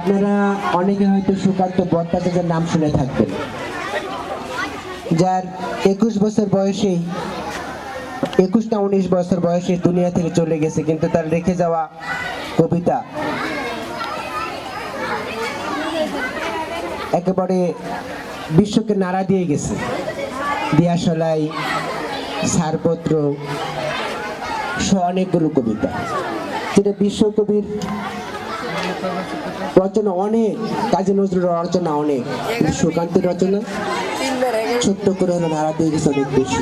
আপনারা অনেকে হয়তো সুকান্ত ভট্টাচার্যের নাম শুনে থাকবেন, যার 21 বছর বয়সেই 21 না 19 বছর বয়সে দুনিয়া থেকে চলে গেছে, কিন্তু তার রেখে যাওয়া কবিতা একেবারে বিশ্বকে নাড়া দিয়ে গেছে। দিয়াশলাই, ছাড়পত্র সহ অনেকগুলো কবিতা, যেটা বিশ্বকবির রচনা অনেক, কাজী নজরুলের রচনা অনেক, সুকান্তের রচনা ছোট্ট করে হলো নাড়া দিয়ে গেছে অনেক বেশি।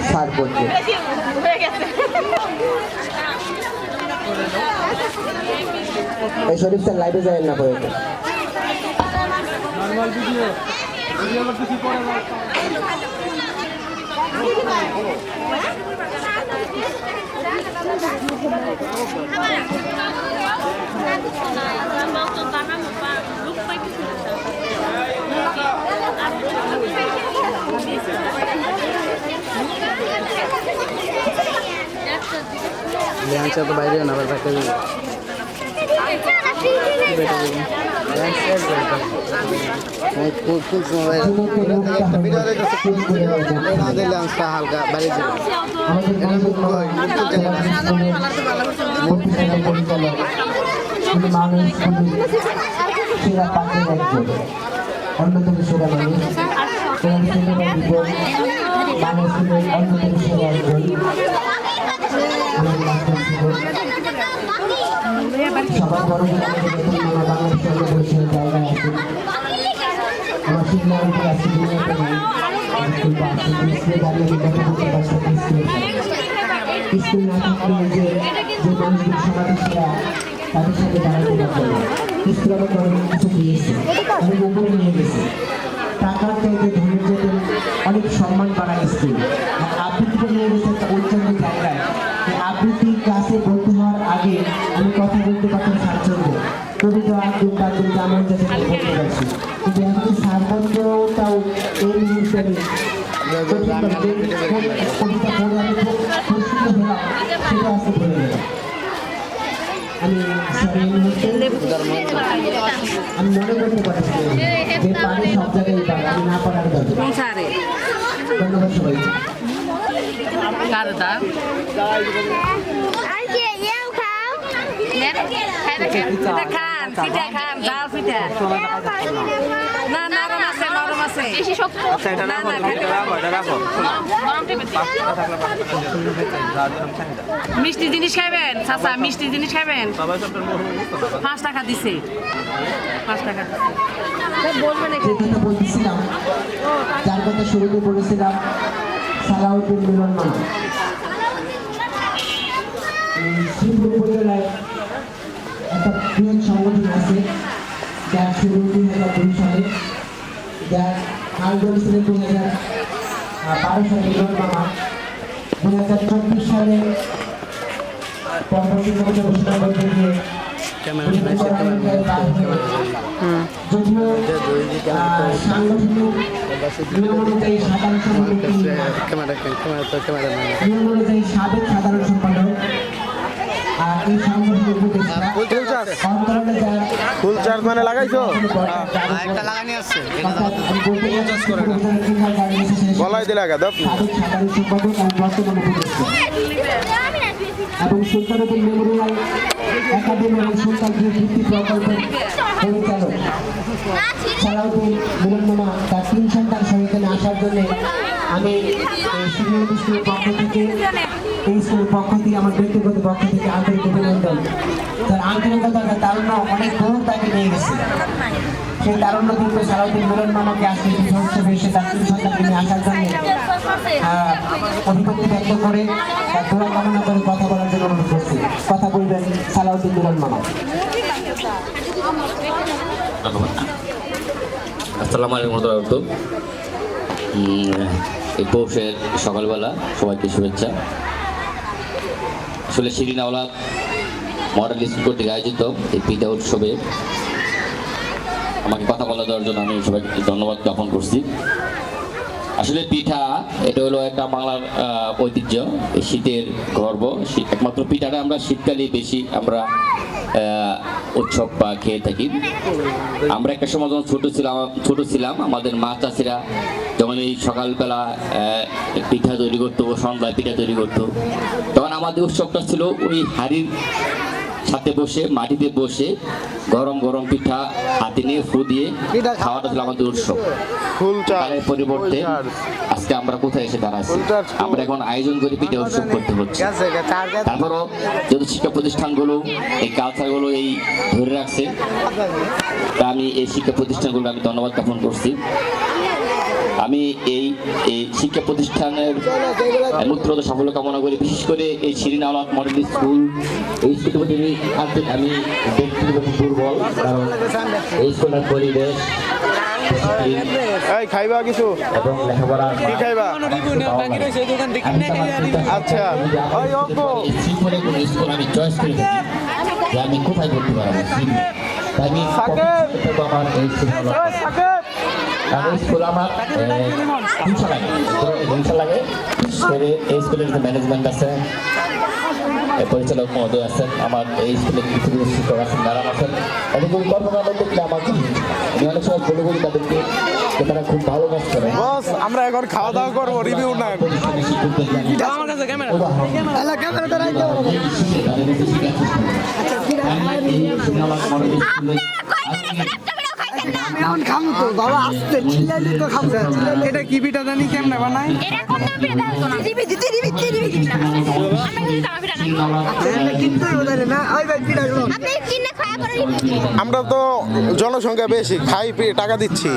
ছাড়পত্র এই শরীফ স্যার লাইভে যায় না পরে তো বাইরে না আবার বাইরে হালকা বাইরে অন্যতম সেরা মানুষ, অন্যতম সেরা একজন সবার বড় বাংলাদেশের জায়গায় আছে। আমার শিবনারায়ণ আছে স্কুল না থাকলে যে মানুষগুলো সমাজে সেরা তাদের সাথে দাঁড়াতে পারবে না। স্কুল আমার অনেক কিছু দিয়েছে, অনেক উপরে নিয়ে গেছে, টাকার চাইতে ধৈর্যদের অনেক সম্মান বাড়ায় স্কুল। আর আবৃত্তিটা নিয়ে গেছে একটা উচ্চাঙ্গ জায়গায়। আবৃত্তি ক্লাসে ভর্তি হওয়ার আগে আমি কথা বলতে পারতাম স্বাচ্ছন্দ্য, কবিতা আঁকতাম পারতাম, আমার কাছে বলতে পারছি। কিন্তু এখন ছাড়পত্রটাও এই মুহূর্তে আমি কবিতা পড়ে আমি খুব খুশি হলাম, সেটা আজকে ভুলে গেলাম। আমি মনে করতে পারছি যে পারে সব জায়গায় পারে, আমি না পারার দরকার। ধন্যবাদ সবাইকে। মিষ্টি জিনিস খাইবেন চাচা, মিষ্টি জিনিস খাইবেন। 5 টাকা দিছে, 5 টাকা বলতেছিলাম, যার কথা শুরুতে বলেছিলাম, সালাউদ্দিন মিলন মামা। শ্রীপুর উপজেলায় একটা বৃহৎ সংগঠন আছে, যার শুরু 2002 সালে, যার হাল ধরেছিলেন 2012 সালে মিলন মামা। 2024 সালে পরবর্তী কবিতা ঘোষণা করতে গিয়ে যদিও সাংগঠনিক নিয়ম অনুযায়ী সাধারণ সম্পাদক এই সংগঠনের ফুল চার্জ মানে লাগাইছো গলায় দিলে সাধারণ সম্পাদক এবং সুলতানুদ্দিন মেমোরিয়াল একাডেমি এবং সুলতানপুর ভিত্তি প্রকল্পের পরিচালক সালাউদ্দিন মিলন মামা তার 3 সন্তান সহ এখানে আসার জন্য আমি স্কুলের পক্ষ থেকে আমার ব্যক্তিগত পক্ষ থেকে আন্তরিক অভিনন্দন। তার আন্তরিকতা তারুণ্য অনেক দূর তাকে নিয়ে গেছে। সেই তারুণ্য কিন্তু সালাউদ্দিন মিলন মামাকে আজকে সদস্য এসে তার 3 সন্তানকে নিয়ে আসার জন্য অভিভক্তি ব্যক্ত করে তার দোয়া কামনা করে কথা বলার জন্য অনুরোধ করছি। কথা বলবেন সালাউদ্দিন মিলন মামা। আসসালামু আলাইকুম। এই পৌষের সকালবেলা সবাইকে শুভেচ্ছা। আসলে শিরিন আওলাদ মডেল স্কুল কর্তৃক আয়োজিত এই পিতা উৎসবে আমাকে কথা বলা দেওয়ার জন্য আমি সবাইকে ধন্যবাদ জ্ঞাপন করছি। আসলে পিঠা এটা হলো একটা বাংলার ঐতিহ্য, এই শীতের গর্ব। একমাত্র পিঠাটা আমরা শীতকালে বেশি আমরা উৎসব বা খেয়ে থাকি। আমরা একটা সময় যখন ছোট ছিলাম আমাদের মা চাষিরা যখন এই সকালবেলা পিঠা তৈরি করতো, সন্ধ্যায় পিঠা তৈরি করতো, তখন আমাদের উৎসবটা ছিল ওই হাড়ির সাথে বসে, মাটিতে বসে গরম গরম পিঠা হাতে নিয়ে ফু দিয়ে খাওয়াটা ছিল আমাদের উৎসব। ফুল চাল তার পরিবর্তে আজকে আমরা কোথায় এসে দাঁড়াচ্ছি? আমরা এখন আয়োজন করে পিঠা উৎসব করতে হচ্ছে। তারপরও যত শিক্ষা প্রতিষ্ঠানগুলো এই কালচারগুলো এই ধরে রাখছে, তা আমি এই শিক্ষা প্রতিষ্ঠানগুলো আমি ধন্যবাদ জ্ঞাপন করছি। আমি এই শিক্ষা প্রতিষ্ঠানের উত্তরোত্তর সাফল্য কামনা করি। বিশেষ করে এই শিরিন আওলাদ মডেল স্কুল, এই স্কুলের প্রতি আমি ব্যক্তিগত দুর্বল, কারণ এই স্কুলের পরিবেশ এই খাইবা কিছু এবং লেখাপড়া কি খাইবা? আচ্ছা ওই অঙ্কো সিম্পলের কোনো স্কুল আমি চয়েস করে থাকি যে আমি কোথায় করতে পারবো। তাই আমি আমার এই স্কুল আমার হিংসা লাগে। এই স্কুলের যে ম্যানেজমেন্ট আছে, পরিচালক মহোদয় আছেন, আমার এই স্কুলের কিছু কিছু শিক্ষক আছেন, ম্যাডাম আছেন, তাদের কোনো কর্মকাণ্ড দেখলে আমার আমি অনেক সময় বলে বলি তাদেরকে যে তারা খুব ভালো কাজ করে। বস আমরা এখন খাওয়া দাওয়া করবো, রিভিউ না। এটা কি পিঠা জানি কেমনে বানায়? আমরা তো জনসংখ্যা বেশি, খাই টাকা দিচ্ছি।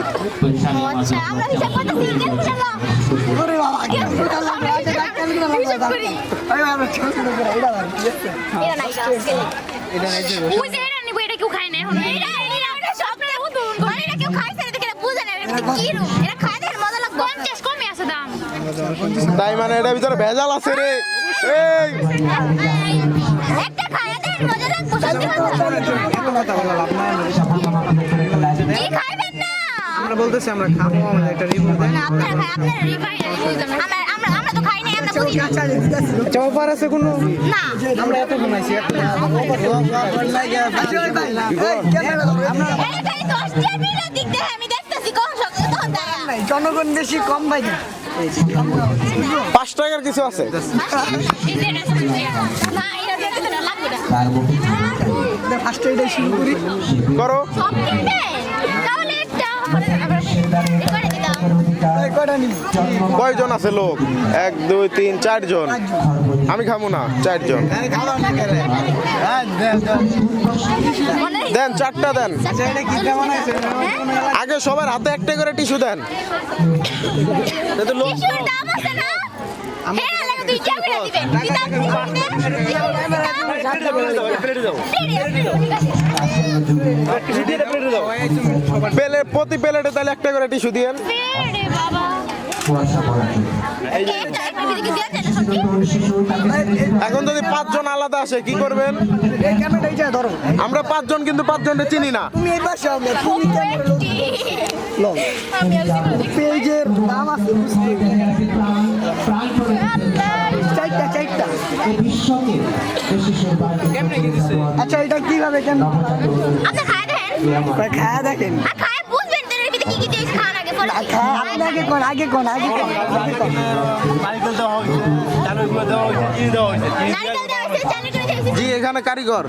তাই মানে এটার ভিতরে ভেজাল আছে রে। এই আমরা বলতেছি আমরা খাবো, আমাদের একটা রিভিউ দেন। আচ্ছা অফার আছে কোনো? আমরা এত ঘুমাইছি জনগণ বেশি কম ভাই না, 5 টাকার কিছু আছে? ফার্স্টে এটাই শুরু করি করো। কয়জন আছে লোক? 1 2 3 4 জন। আমি খাবো না, 4 জন দেন, 4টা দেন। আগে সবার হাতে একটা করে টিস্যু দেন। লোক প্রতি প্লেটে তাহলে একটা করে টিস্যু দিয়েন। এখন যদি 5 জন আলাদা আসে কি করবেন? আমরা 5 জন কিন্তু 5 জনকে চিনি না। পেজের নাম আছে আচ্ছা এটা কিভাবে কেন খায়া দেখেন? আগে কোন জি এখানে কারিগর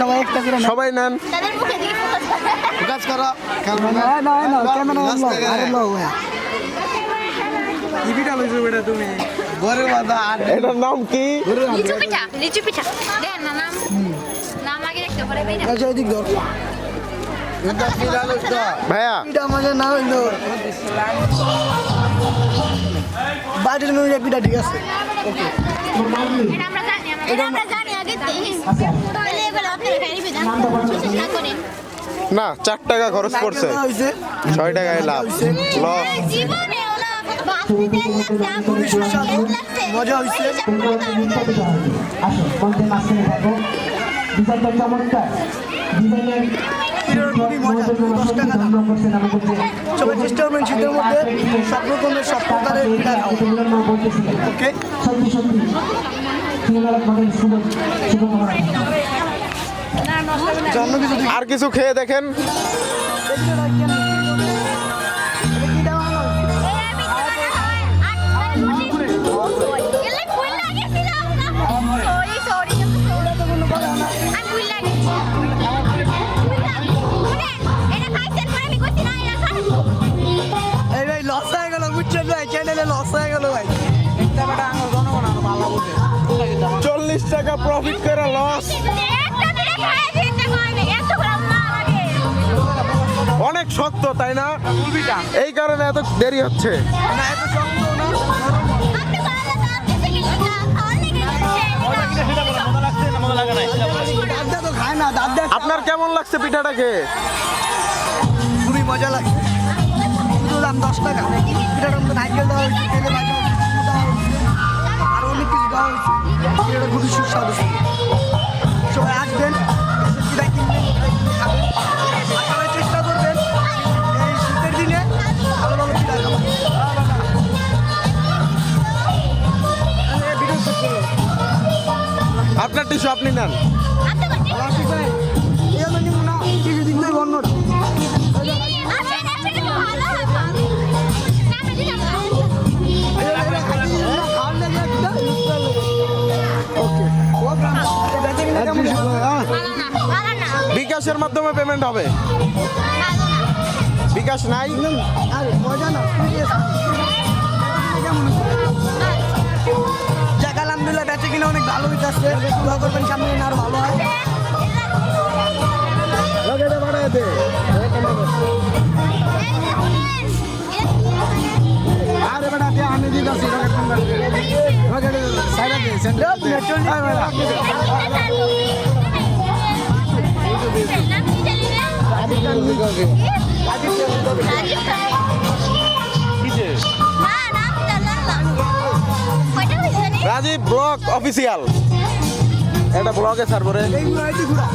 সবাই একটা করে সবাই নেন। তুমি এটার নাম কি? ভাইয়া না হইলো বাড়ির মেয়ে পিঠা ঠিক আছে। না 4 টাকা খরচ করছে, 6 টাকায় লাভ লস। মজা হয়েছে। চমৎকার ডিজাইনের পিঠাটা খুবই মজা 10 টাকা দাম সবাই চেষ্টা করবেন শীতের মধ্যে সব রকমের সব প্রকারের পিঠা খাওয়া ওকে সত্যি সত্যি ছেলেবেলা তোমাদের শুভকামনা অন্য কিছু আর কিছু খেয়ে দেখেন। এই ভাই লস হয়ে গেল বুঝছেন ভাই চ্যানেলে লস হয়ে গেল ভাই 40 টাকা প্রফিট করে লস। অনেক শক্ত তাই না, এই কারণে এত দেরি হচ্ছে। না এত শক্ত না দাদা তো খায় না দাদা আপনার কেমন লাগছে পিঠাটাকে? খুবই মজা লাগে শুধু দাম 10 টাকা পিঠাটার মধ্যে নারকেল দেওয়া হয়েছে তেলে ভাজা দেওয়া হয়েছে আর অনেক কিছু দেওয়া হয়েছে পিঠাটা খুবই সুস্বাদু সবাই আসবেন পিঠা কিনবেন খাবেন আর সবাই চেষ্টা করবেন এই শীতের দিনে ভালো ভালো পিঠা খাবেন ভিডিও শেষ করো আপনার টিস্যু আপনি নেন। এই আমার নিব না কিছু দিন ধরে বন্ধ বিকাশের মাধ্যমে পেমেন্ট হবে, বিকাশ নাই। যাক আলহামদুলিল্লাহ বেঁচে কিনা অনেক ভালো হইতেছে দোয়া করবেন সামনে যেন আরো ভালো হয় আরে বেটা দিয়ে আমি দিই গাছি রাজীব ব্লগ অফিসিয়াল, এটা ব্লগে সার্ভারে এইগুলো হয়তো ঘুরা